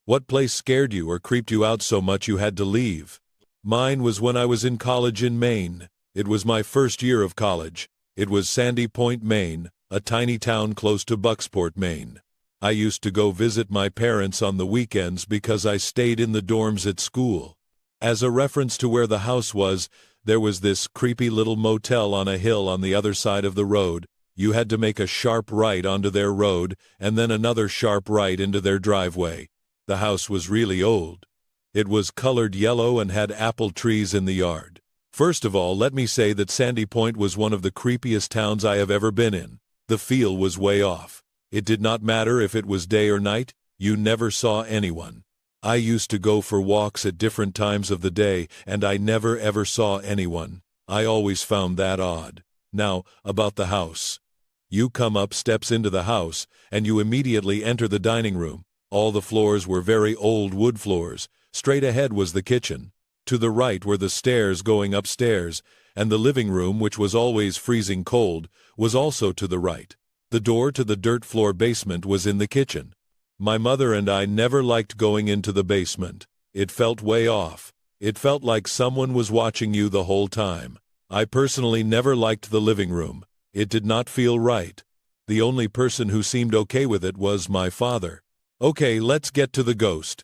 What place scared you or creeped you out so much you had to leave? Mine was when I was in college in Maine. It was my first year of college. It was Sandy Point, Maine, a tiny town close to Bucksport, Maine. I used to go visit my parents on the weekends because I stayed in the dorms at school. As a reference to where the house was, there was this creepy little motel on a hill on the other side of the road. You had to make a sharp right onto their road and then another sharp right into their driveway. The house was really old. It was colored yellow and had apple trees in the yard. First of all, let me say that Sandy Point was one of the creepiest towns I have ever been in. The feel was way off. It did not matter if it was day or night, you never saw anyone. I used to go for walks at different times of the day, and I never ever saw anyone. I always found that odd. Now, about the house. You come up steps into the house, and you immediately enter the dining room. All the floors were very old wood floors. Straight ahead was the kitchen. To the right were the stairs going upstairs, and the living room, which was always freezing cold, was also to the right. The door to the dirt floor basement was in the kitchen. My mother and I never liked going into the basement. It felt way off. It felt like someone was watching you the whole time. I personally never liked the living room. It did not feel right. The only person who seemed okay with it was my father. Okay, let's get to the ghost.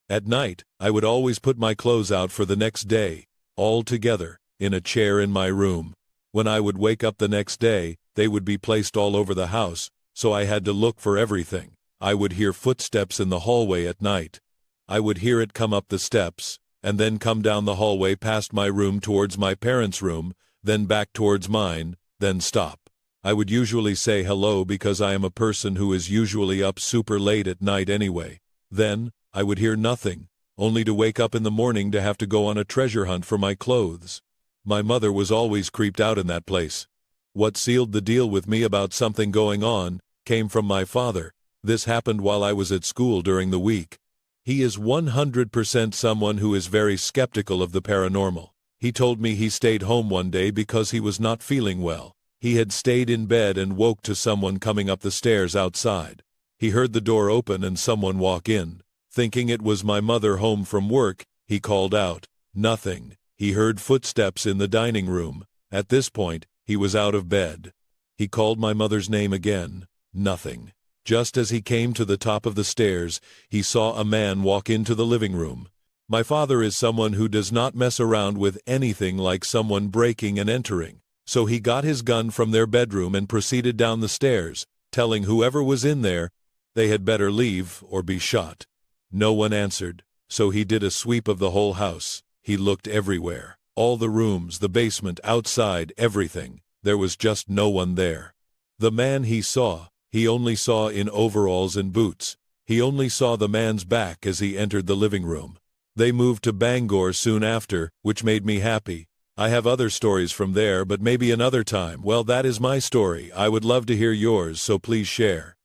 At night, I would always put my clothes out for the next day, all together, in a chair in my room. When I would wake up the next day, they would be placed all over the house, so I had to look for everything. I would hear footsteps in the hallway at night. I would hear it come up the steps, and then come down the hallway past my room towards my parents' room, then back towards mine, then stop. I would usually say hello because I am a person who is usually up super late at night anyway. Then, I would hear nothing, only to wake up in the morning to have to go on a treasure hunt for my clothes. My mother was always creeped out in that place. What sealed the deal with me about something going on came from my father. This happened while I was at school during the week. He is 100% someone who is very skeptical of the paranormal. He told me he stayed home one day because he was not feeling well. He had stayed in bed and woke to someone coming up the stairs outside. He heard the door open and someone walk in. Thinking it was my mother home from work, he called out. Nothing. He heard footsteps in the dining room. At this point, he was out of bed. He called my mother's name again. Nothing. Just as he came to the top of the stairs, he saw a man walk into the living room. My father is someone who does not mess around with anything like someone breaking and entering, so he got his gun from their bedroom and proceeded down the stairs, telling whoever was in there they had better leave or be shot. No one answered, so he did a sweep of the whole house. He looked everywhere. All the rooms, the basement, outside, everything. There was just no one there. The man he only saw in overalls and boots. He only saw the man's back as he entered the living room. They moved to Bangor soon after, which made me happy. I have other stories from there, but maybe another time. Well, that is my story. I would love to hear yours, so please share.